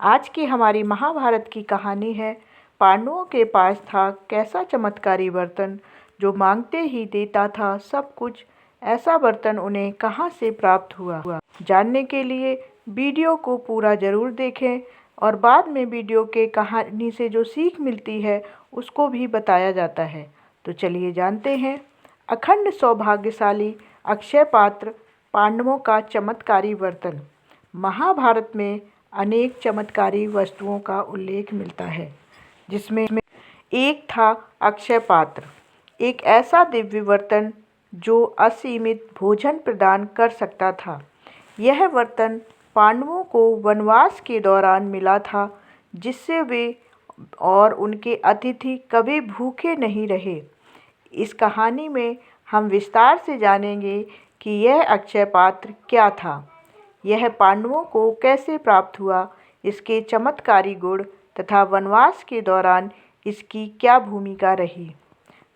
आज की हमारी महाभारत की कहानी है। पांडवों के पास था कैसा चमत्कारी बर्तन जो मांगते ही देता था सब कुछ। ऐसा बर्तन उन्हें कहाँ से प्राप्त हुआ, जानने के लिए वीडियो को पूरा ज़रूर देखें और बाद में वीडियो के कहानी से जो सीख मिलती है उसको भी बताया जाता है। तो चलिए जानते हैं। अखंड सौभाग्यशाली अक्षय पात्र, पांडवों का चमत्कारी बर्तन। महाभारत में अनेक चमत्कारी वस्तुओं का उल्लेख मिलता है, जिसमें एक था अक्षय पात्र, एक ऐसा दिव्य बर्तन जो असीमित भोजन प्रदान कर सकता था। यह बर्तन पांडवों को वनवास के दौरान मिला था, जिससे वे और उनके अतिथि कभी भूखे नहीं रहे। इस कहानी में हम विस्तार से जानेंगे कि यह अक्षय पात्र क्या था, यह पांडवों को कैसे प्राप्त हुआ, इसके चमत्कारी गुण तथा वनवास के दौरान इसकी क्या भूमिका रही।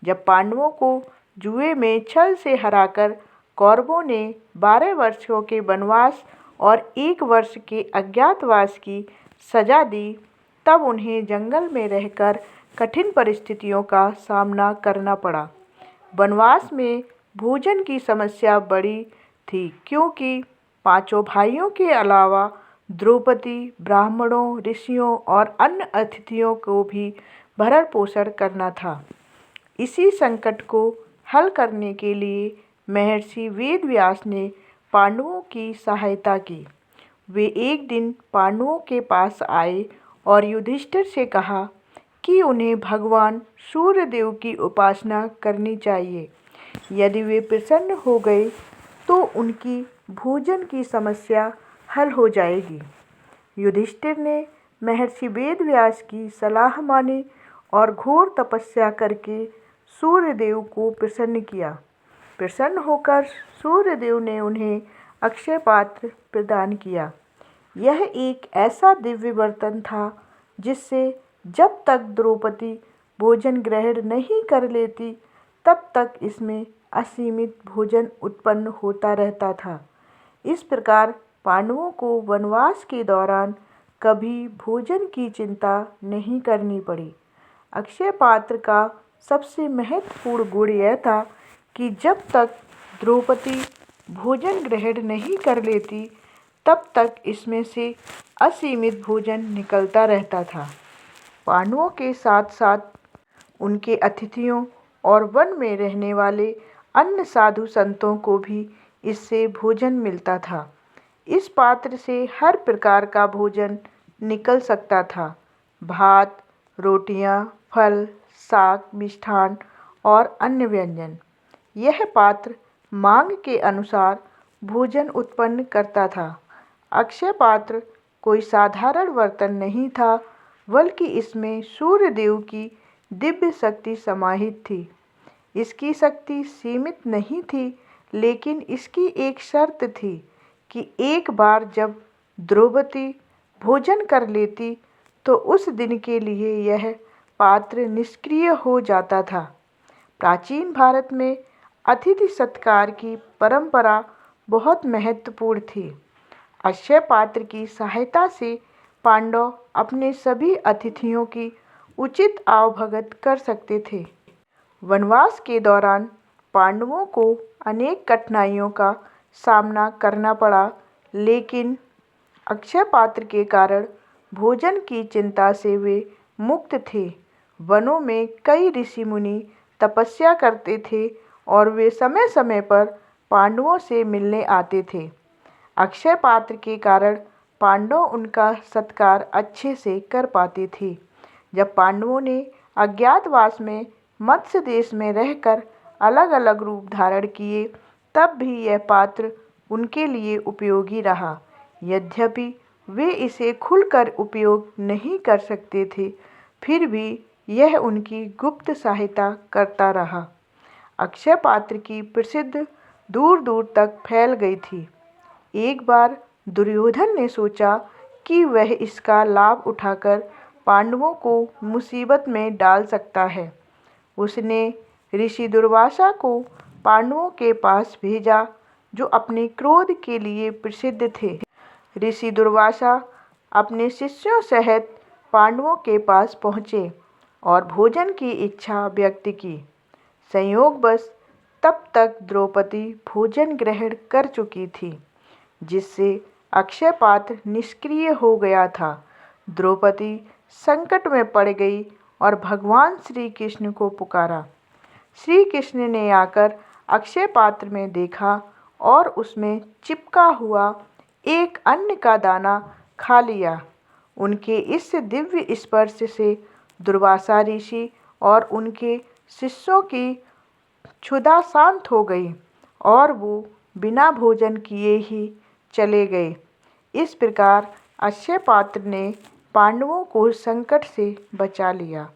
जब पांडवों को जुए में छल से हराकर कौरवों ने 12 वर्षों के वनवास और 1 वर्ष के अज्ञातवास की सजा दी, तब उन्हें जंगल में रहकर कठिन परिस्थितियों का सामना करना पड़ा। वनवास में भोजन की समस्या बड़ी थी, क्योंकि पांचों भाइयों के अलावा द्रौपदी, ब्राह्मणों, ऋषियों और अन्य अतिथियों को भी भरण पोषण करना था। इसी संकट को हल करने के लिए महर्षि वेदव्यास ने पांडवों की सहायता की। वे एक दिन पांडवों के पास आए और युधिष्ठिर से कहा कि उन्हें भगवान सूर्यदेव की उपासना करनी चाहिए। यदि वे प्रसन्न हो गए तो उनकी भोजन की समस्या हल हो जाएगी। युधिष्ठिर ने महर्षि वेदव्यास की सलाह मानी और घोर तपस्या करके सूर्यदेव को प्रसन्न किया। प्रसन्न होकर सूर्यदेव ने उन्हें अक्षय पात्र प्रदान किया। यह एक ऐसा दिव्य बर्तन था जिससे जब तक द्रौपदी भोजन ग्रहण नहीं कर लेती, तब तक इसमें असीमित भोजन उत्पन्न होता रहता था। इस प्रकार पांडवों को वनवास के दौरान कभी भोजन की चिंता नहीं करनी पड़ी। अक्षय पात्र का सबसे महत्वपूर्ण गुण यह था कि जब तक द्रौपदी भोजन ग्रहण नहीं कर लेती, तब तक इसमें से असीमित भोजन निकलता रहता था। पांडवों के साथ साथ उनके अतिथियों और वन में रहने वाले अन्य साधु संतों को भी इससे भोजन मिलता था। इस पात्र से हर प्रकार का भोजन निकल सकता था। भात, रोटियां, फल, साग, मिष्ठान और अन्य व्यंजन। यह पात्र मांग के अनुसार भोजन उत्पन्न करता था। अक्षय पात्र कोई साधारण बर्तन नहीं था, बल्कि इसमें सूर्यदेव की दिव्य शक्ति समाहित थी। इसकी शक्ति सीमित नहीं थी, लेकिन इसकी एक शर्त थी कि एक बार जब द्रौपदी भोजन कर लेती तो उस दिन के लिए यह पात्र निष्क्रिय हो जाता था। प्राचीन भारत में अतिथि सत्कार की परंपरा बहुत महत्वपूर्ण थी। अक्षय पात्र की सहायता से पांडव अपने सभी अतिथियों की उचित आवभगत कर सकते थे। वनवास के दौरान पांडवों को अनेक कठिनाइयों का सामना करना पड़ा, लेकिन अक्षय पात्र के कारण भोजन की चिंता से वे मुक्त थे। वनों में कई ऋषि मुनि तपस्या करते थे और वे समय समय पर पांडवों से मिलने आते थे। अक्षय पात्र के कारण पांडव उनका सत्कार अच्छे से कर पाते थे। जब पांडवों ने अज्ञातवास में मत्स्य देश में रहकर अलग अलग रूप धारण किए, तब भी यह पात्र उनके लिए उपयोगी रहा। यद्यपि वे इसे खुलकर उपयोग नहीं कर सकते थे, फिर भी यह उनकी गुप्त सहायता करता रहा। अक्षय पात्र की प्रसिद्धि दूर दूर तक फैल गई थी। एक बार दुर्योधन ने सोचा कि वह इसका लाभ उठाकर पांडवों को मुसीबत में डाल सकता है। उसने ऋषि दुर्वासा को पांडवों के पास भेजा, जो अपने क्रोध के लिए प्रसिद्ध थे। ऋषि दुर्वासा अपने शिष्यों सहित पांडवों के पास पहुँचे और भोजन की इच्छा व्यक्त की। संयोगवश तब तक द्रौपदी भोजन ग्रहण कर चुकी थी, जिससे अक्षय पात्र निष्क्रिय हो गया था। द्रौपदी संकट में पड़ गई और भगवान श्री कृष्ण को पुकारा। श्री कृष्ण ने आकर अक्षय पात्र में देखा और उसमें चिपका हुआ एक अन्न का दाना खा लिया। उनके इस दिव्य स्पर्श से दुर्वासा ऋषि और उनके शिष्यों की क्षुधा शांत हो गई और वो बिना भोजन किए ही चले गए। इस प्रकार अक्षय पात्र ने पांडवों को संकट से बचा लिया।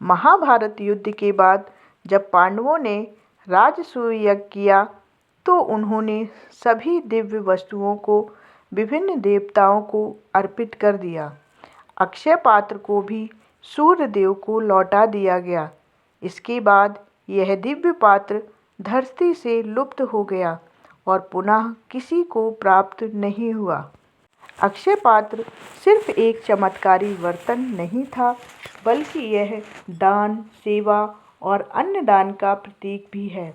महाभारत युद्ध के बाद जब पांडवों ने राजसूय यज्ञ किया तो उन्होंने सभी दिव्य वस्तुओं को विभिन्न देवताओं को अर्पित कर दिया। अक्षय पात्र को भी सूर्य देव को लौटा दिया गया। इसके बाद यह दिव्य पात्र धरती से लुप्त हो गया और पुनः किसी को प्राप्त नहीं हुआ। अक्षय पात्र सिर्फ एक चमत्कारी बर्तन नहीं था, बल्कि यह दान, सेवा और अन्नदान का प्रतीक भी है।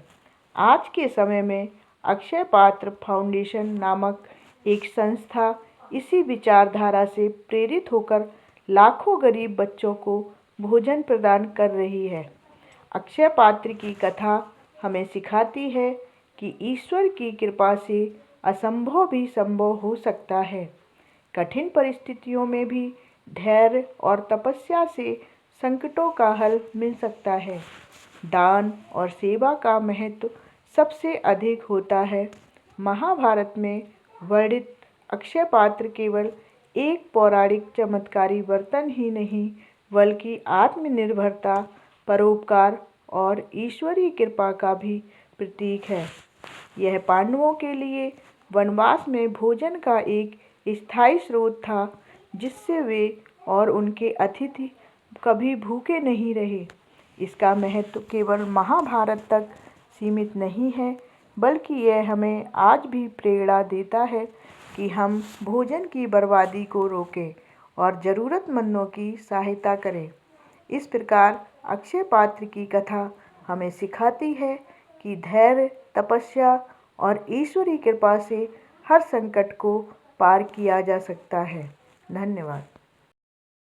आज के समय में अक्षय पात्र फाउंडेशन नामक एक संस्था इसी विचारधारा से प्रेरित होकर लाखों गरीब बच्चों को भोजन प्रदान कर रही है। अक्षय पात्र की कथा हमें सिखाती है कि ईश्वर की कृपा से असंभव भी संभव हो सकता है। कठिन परिस्थितियों में भी धैर्य और तपस्या से संकटों का हल मिल सकता है। दान और सेवा का महत्व सबसे अधिक होता है। महाभारत में वर्णित अक्षय पात्र केवल एक पौराणिक चमत्कारी बर्तन ही नहीं, बल्कि आत्मनिर्भरता, परोपकार और ईश्वरीय कृपा का भी प्रतीक है। यह पांडवों के लिए वनवास में भोजन का एक स्थायी स्रोत था, जिससे वे और उनके अतिथि कभी भूखे नहीं रहे। इसका महत्व केवल महाभारत तक सीमित नहीं है, बल्कि यह हमें आज भी प्रेरणा देता है कि हम भोजन की बर्बादी को रोकें और ज़रूरतमंदों की सहायता करें। इस प्रकार अक्षय पात्र की कथा हमें सिखाती है कि धैर्य, तपस्या और ईश्वरीय कृपा से हर संकट को पार किया जा सकता है। धन्यवाद।